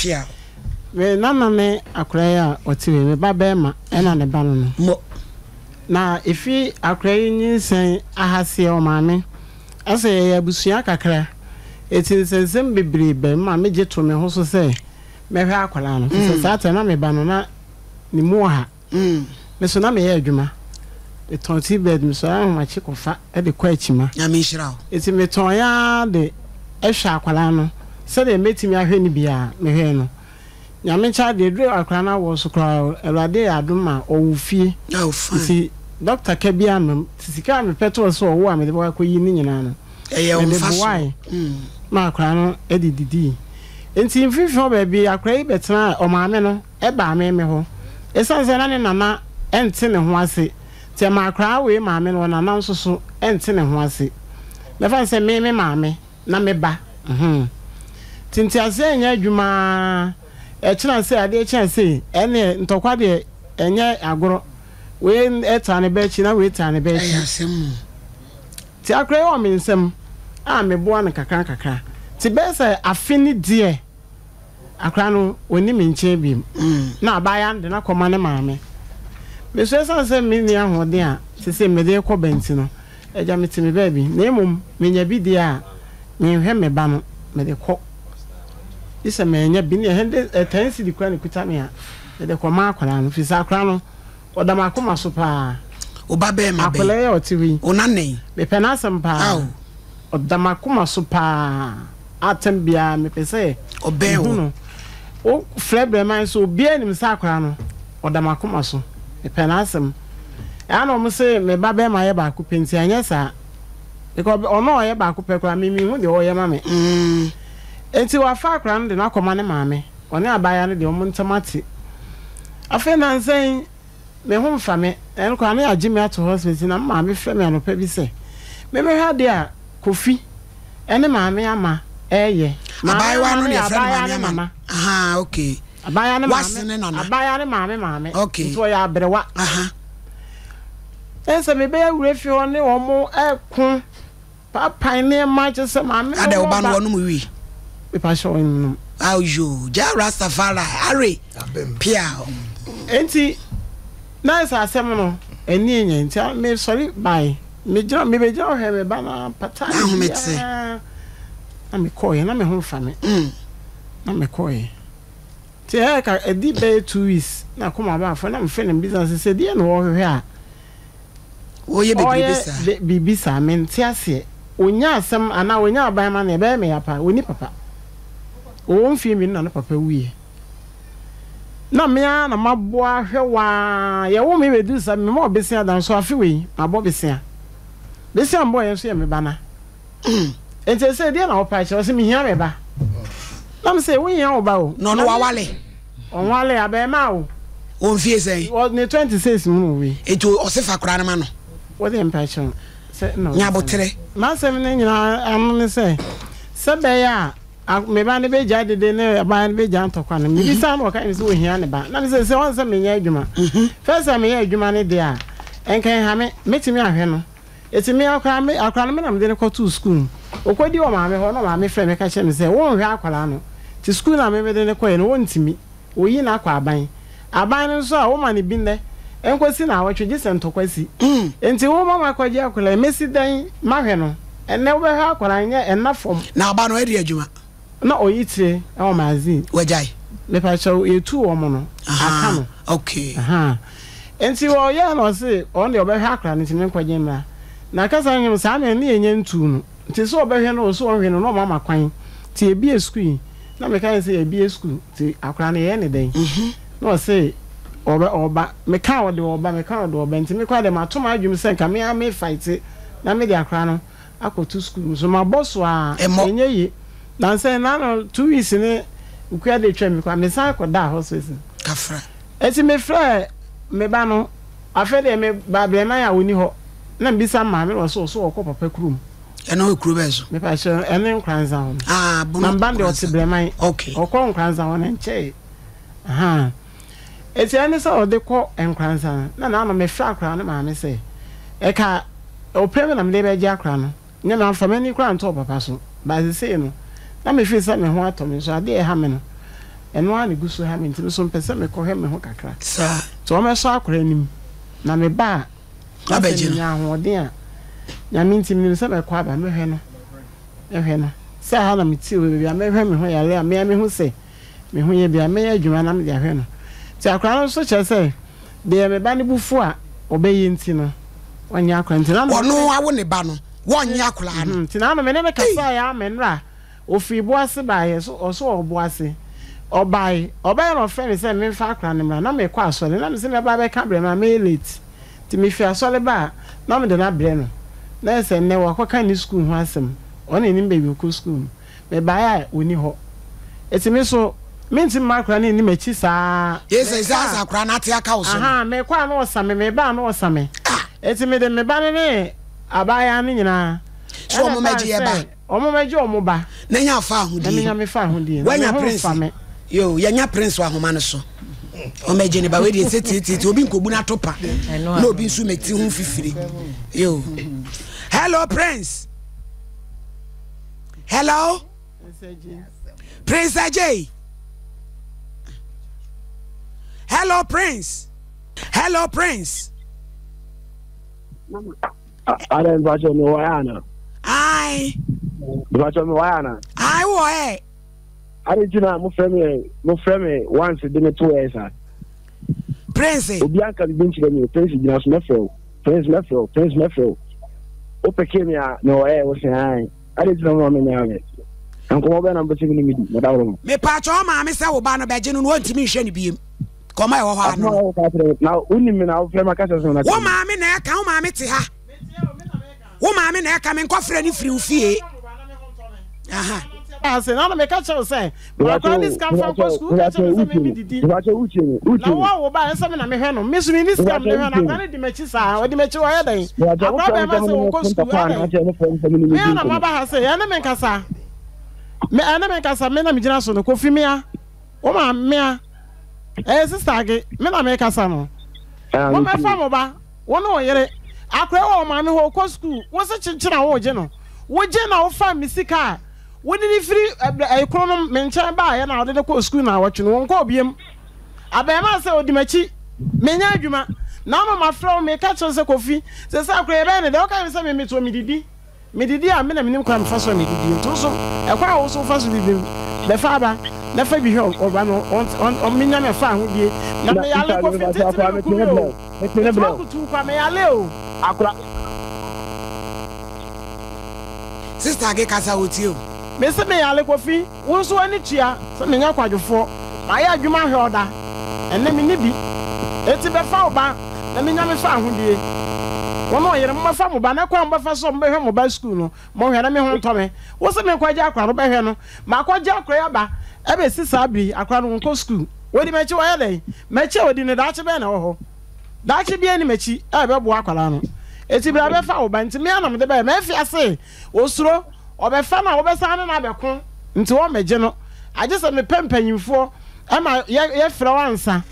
pia me nana me akra ya otiwe me babema ena ne ba no mo na ifi akra yi nyinsen ahase o maame ase ya busua kakra etinsensem bebrebe ma meje to me ho so se mehwe akwala no se sata na me ba no na ni mu ha me so na me ya adwuma e tonti bed me so ahoma chikofa e de kwa achima ya me hira o eti me ton ya de ehwe akwala no se de metimi ahwe ni bia mehwe no nyame cha de dru akwala na wo so kra elade aduma owufie ya ofa si doctor kabia no sika me petrol so wo a me de ba ko yi ni nyina no eye o fa so ma akwala no e dididi enti mfifi ho ba bi akwala yi betena o maame no e ba me ho esanse na ne nana ente ne ho ase te ma akwala we maame no na nan so so ente ne ho ase me fa se me maame na me ba tinti ase enya adwuma e kina se ade kina se ene ntokwa de enye agoro we eta ne ba chi na we eta ne ba chi ayasem ti akwala o me nsem a me boa ne kakra ti be se afini die akwala no oni me nche bi na abaya de na koma ne maame me so esanse me ni ahode a sese me de ko benti no eja me ti me ba bi na emom me nya bi die a me hwe me ba no me de ko isa me nya bi ne hende etansi di kwa ne kuta me a me de ko ma akwala no fisa akwala no odama akoma so pa o ba be ma be akwala ya otiwi onane me penasem pa odama akoma so pa atembia me pese obe wo o frebre man so bia nim sa akwala no odama akoma so me penasem ya no mo se me ba be ma ye ba ku penti anya sa because ono ye ba ku pe kwa mimi hu de o ye ma me enti wa fa akwala no de na koma ne maame one abaya no de o mo ntamati afa na nsen me hu mfa me en kwa na agi me ato hospital na maame fe me anopa bi se me ha de a kofi ene maame ama eye abaya wa no ne fe maame ama aha okay abaya ne maame okay so ya abrewa aha ense me be awure fi ho ne wo mo ekun papa ne ma je se maame ade oba no no mu wi e pa sho no ayo ja rastafari are pia enti na esa asem no eni enye enti me sorry bye me jira me be jira he me ba na pata na ho mete na me koye na me ho fa me na me koye ti e ka edi be 2 weeks na kuma ba fa na me fe na business se die no wo hwe a oye bibisa men ti ase onya asem ana onya aban ma na be me yapa oni papa o mfie mi na no papa wiye na me na maboa hwewa ye wo me bedu sa me mo besia dan so afi we abo besia mbo ye so ye me bana ente se dia na opa che o se me hia me ba na me se wo hia wo ba o no no wawale on wale abe ma o on fie sei o ne 26 mu we eto o se fa kura na ma no wo de mpa che se no nya botere ma se me nyina anu me se be ya me ba ne be ja de ne ba ne be ja ntokwa ne mi sa no ka ni se wo hia ne ba na me se won se me nya adwuma first time me nya adwuma ne de a enkan ha me metimi ahwe no etimi akwa me na me de ne ko to school okodi o ma me ho no ma me frɛ me ka che me se won hwe akwala no ti school na me de ne ko ye no won timi oyi na akwa aban no so a wo ma ne bi ne enkosi na awotwe je se ntokwasi enti wo ma makwaje akwala mesi dan mahwe no enne wo be hwe akwala nya enna fom na aba no edi adwuma na oyitire e o magazine wajai me pa chow etu o mo no aka no okay enti wo ye no se on de obehwe akra ne tin nkwaje mra na kasa nyem sa na ne enye ntu no nti so obehwe no so onhwe no mama kwan ti ebi school na me kan se ebi school ti akra ne ye ne den no se oba me kan wo de oba nti me kwa de matoma adwum se nka me fight na me de akra no akotu school so ma boss a enye yi na say na no 2 weeks ne ukwa de twa me kwa me san ko da hospital kafra eti me fra me ba no afede me ba bre na ya woni ho na mbisa ma me so okọ papa krum eno ekuru bezo me pa sho ene nkranza ho bono na bande oti bre man okay okọ nkranza ho na nche eti ene so ode ko nkranza na no me fra akra na ma me say e ka o preme na me be je akra no nya na famani kra nto papa so ba se no na me fi sa me ho ato me so ade e ha me no eno ani gu so ha me ntimi so mpese me ko he me ho kakra sa so me so akora nim na me ba abeje nya ahoden a nya me ntimi nim se me ko aba me hwe no se ha na me ti we bia me hwe me ho yale a me ho se me ho ye bia me ya adwuma na me dia hwe no ti akora no so che se de me ba ne bufu a obeyi nti no onya akora nti na ono awo ne ba no wonya akora no nti na me ne kasa ya menra ofi boase ba ye so oboase obai no friend say me fa akra ne mra na me kwa asole na me se me ba be ka bre na me late ti me fi asole ba na me de na bre no na se ne wa kwa kan ni school ho asem ona ni be ko school me ba ya oni ho eti me so me nti makra ni machi saa yes isa akra na te aka wo so aha me kwa na osame me ba na osame eti me de me ba ne abaya ni nyina so mo maji e ba omo maji omo ba na nya fa ahudi na nya me fa ahudi wanya prince yo ya nya prince wa homa no so o maji ne ba we de seti obi nkobu na topa na obi nsu meti hu fifiri yo hello prince hello prince AJ hello prince I don't watch me Wayana. I Watch me Wayana. I wo I didn't know my friend once didn't 2 years. prince Obianka been to me, Prince Mefro. Open came here, no air was saying, I didn't know me now. I'm going to be me without me patch all my miss our banner by Jen won't to me shiny beam. Come on, now, only me now, my cousin. What mammy neck, how mammy to her? What mammy neck coming coffee any free fee? Aha. I say, no, me catch you say. But this come from school. That's what me did. Now what will buy some na me hwe no. Miss me this come me hwe na the match sa. O the match wa yadan. Ababa ma say won ko school. Me na ma ba ha say, ya na me kasa. Me ana me kasa me na me gina so no kofi me a. O ma me a. Sister ge, me na me kasa no. Wo me fa mo ba. Wo no yere. Akra wo ma me ho ko school. Wo se chinchira wo je no. Wo je na wo fa misika. When did he free a chronom mention by and out of the school now watching one call him? Abema say Odimachi, Menya Juma. Now my friend may catch us a coffee. Says I create and all kinds of me to Mididi. Mididi, I mean, a minimum come first on Mididi. Also, a quite also first with him. The father, never be home or on Minam and Fan would be. Now may I look for Sister Gekasa with you. Mese me yale kofi wo so ani tua se me nya kwadwofo ma ya adwuma hweoda enne me ni bi eti be fa oba na me nya me fa ahodie wono yere mo fa mo ba na kwa mo fa so mo be hwe mo ba school no mo hwe na me ho ntome wo se me kwaje akwa no be hwe no ma kwaje akwa ya ba e be sisa abri akwa no nko school wo di mechi wa ya dai mechi odi ne daache be na wo ho daache bi ani mechi e be bo akwala no eti bra be fa oba nti me anam de be me fi ase osuro obefa na obesa na abekon nti wo meje no age se me pempanyimfo ama ye frɛ wansa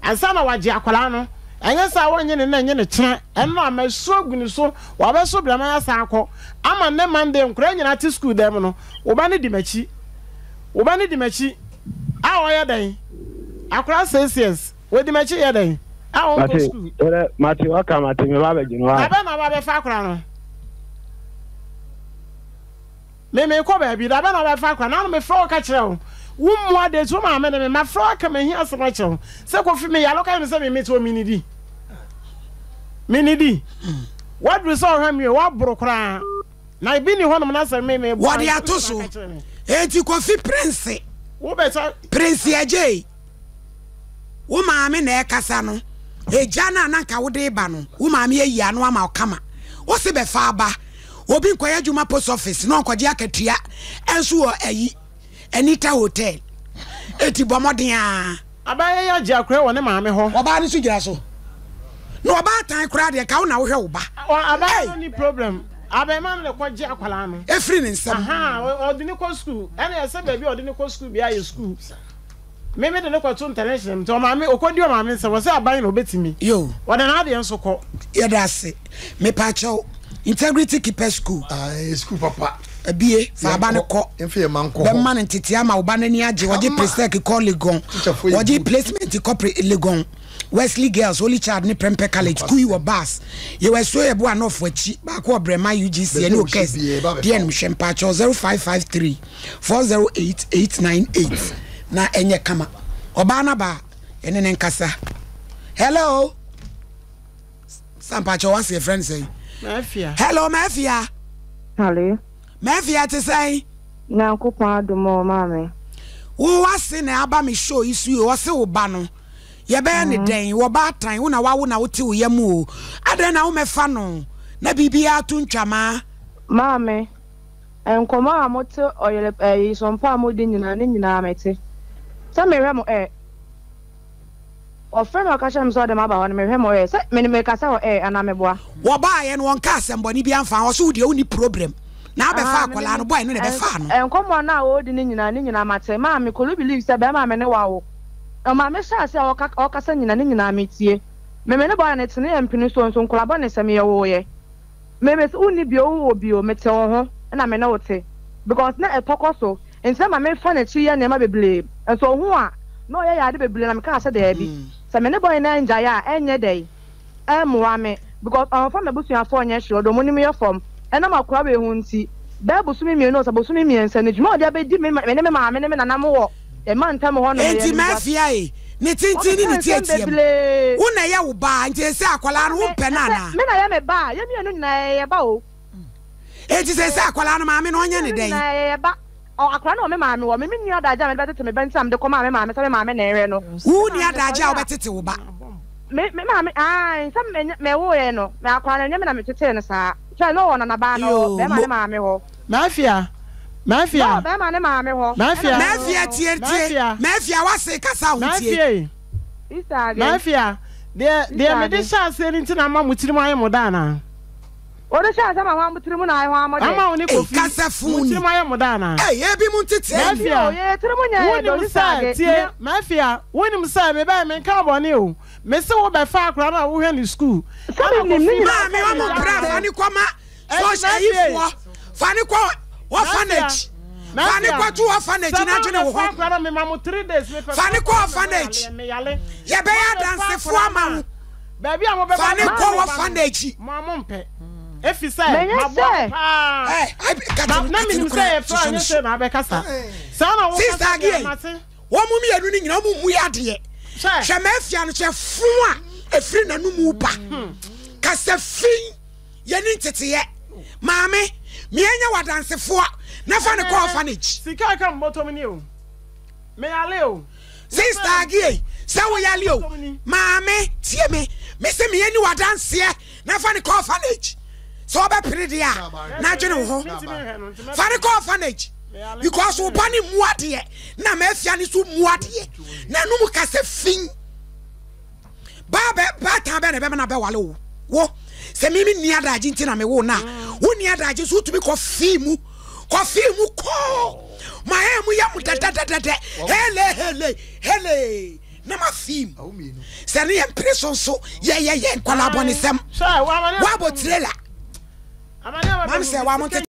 ansa na waje akwala no enye sa wonye ne na enye ne kire enno amaso aguni so wabeso brama ya sa akɔ ama ne mande nkura nyina ti school dem no oba ne di machi a wo ya dan akwala CCS we di machi ya dan a wo ko school Mati waka mati me ba be gino ha aba na ba be fa akwala no me ko ba bi da ba na ba fa akwala na me fro ka kire wo wo de so ma me ma fro ka me hi asema kire se ko fi me ya lo ka me se me to minidi what we saw him you what brokra na bi ni hono na se me what ya to so enti ko fi prince wo be sa prince AJ wo ma me na e kasa no eja na nka wo de ba no wo ma me ayi anu ama okama wo se be fa ba obi nkoya djuma post office no nkoje akatua enso wo ayi Anita Hotel eti bomodin a abaye ya je akure wo ne ma me ho oba ni so gira so no oba tan kura de ka wo na wo hwe wo ba abaye no ni problem abaye man le kwaje akwala no efri ni nsam aha odini ko school ene ese baby odini ko school bia ye school me de ne ko to international to ma me okodi o ma me se wo se abaye no betimi yo wo de na de enso ko ye da se me pa cho integrity keeper school school papa ebie fa ba ne ko emfe man ko be man ntete ama wo ba nani age woje prestec call legon woje placement ko legon Wesley Girls Holy Child ni Prempe College kui wo bus ye we so ye bo anof achi ba ko Brema UGC ani o kes die no hwempa cho 0553 408 898 na enye kama oba na ba ene ne nkasa hello Sampa cho what's your friend say Mafia hello Mafia Hello Mafia to say na kokwa adumo mame wo wase na aba me show isu yo wase wo ba no ye be ne den wo ba tan wo na wa wo na wo ti wo yam o adan na wo mefa no na bibia to ntwama mame enkomo amote oyele sompa amodi nyina ne nyina mete sa mehwe mo ofre no ka shem so de maba won mehwe mo se me ka sa ana meboa wo ba ye no won ka asem boni bia mfa wo so de uni problem na be fa akola no boy no ne be fa no enkomo na wo di ne nyina mate mame kolu believe se be mame ne wa wo mama sha se o kasa nyina metie meme ne boy na tene empini so nkola bo ne se me ye wo ye meme se uni bio mete wo ho na me na wote because na etokoso nse mama fa na chi ye na ma beble so ho a no ye ya de beble na me ka se de bi se me ne boy na nja ya enye dey muwa me because fa me busu afọ onye hiro do moni me ye form na makura be hu nti da busu me no so busu me miensa ne djuma o de be di me ma me na mo wo e man tam ho no enti Mafia e ne tintini ne tietiem wo na ye wo ba nti se akola no wo pe na na me na ye me ba ye mienu na ye ba o enti se akola no ma me no onye ne den na ye ba o akola no me ma me wo me ni adaja me betete me bentam de ko ma me se me ma me na ere no wo ni adaja wo betete wo ba me ma me some me wo ye no me akola no me na me tete no sa try no wona na ba no be ma me ho Mafia be ma ne ma me ho Mafia tie Mafia wase kasa ho tie Mafia de me de chance ni ntina ma mutiri mu aye modana o de chance ma wa mutiri mu na aye wa mo de ama oni kofi kasa funi mutiri mu aye modana e bi mu tete Mafia ye tiri mu nya do sa tie Mafia wonim sa me ba me ka bone o me se wo be fa akra na wo hwe ni school ama kofi ma me wa mo bra fani kwama so shayifo fani kwa orphanage fani kwa tu orphanage na dwene wo ho akra me ma mo 3 days me fani kwa orphanage ye be ya dance fo ama baby am be fani kwa orphanage mo mpe efi say mabo na me say for anya say na be kasa sa na wo sister again wo mu mienu ni nyina wo mu yade hwe Mafia no che fun a efiri nanu mu ba kasa fin ye ni tete ye maame me anya wadansefo na fa ne ko orphanage sika ka mboto me ni o me yale o sister agie se wo yale o maame tie me se me ani wadanse na fa ne ko orphanage so be prede a na dwene wo fa ne ko orphanage because wo bani muade na Mafia ni so muade na no mu kase fin ba ta be ne be na be wale wo se mimi ni adaji ntina me wo na wo ni adaji so tumi ko fimu ko ma emu ya mu dadadadade hele na ma film se ne impression so ye kwala abonisem wa bo trailer amane wa se wa mo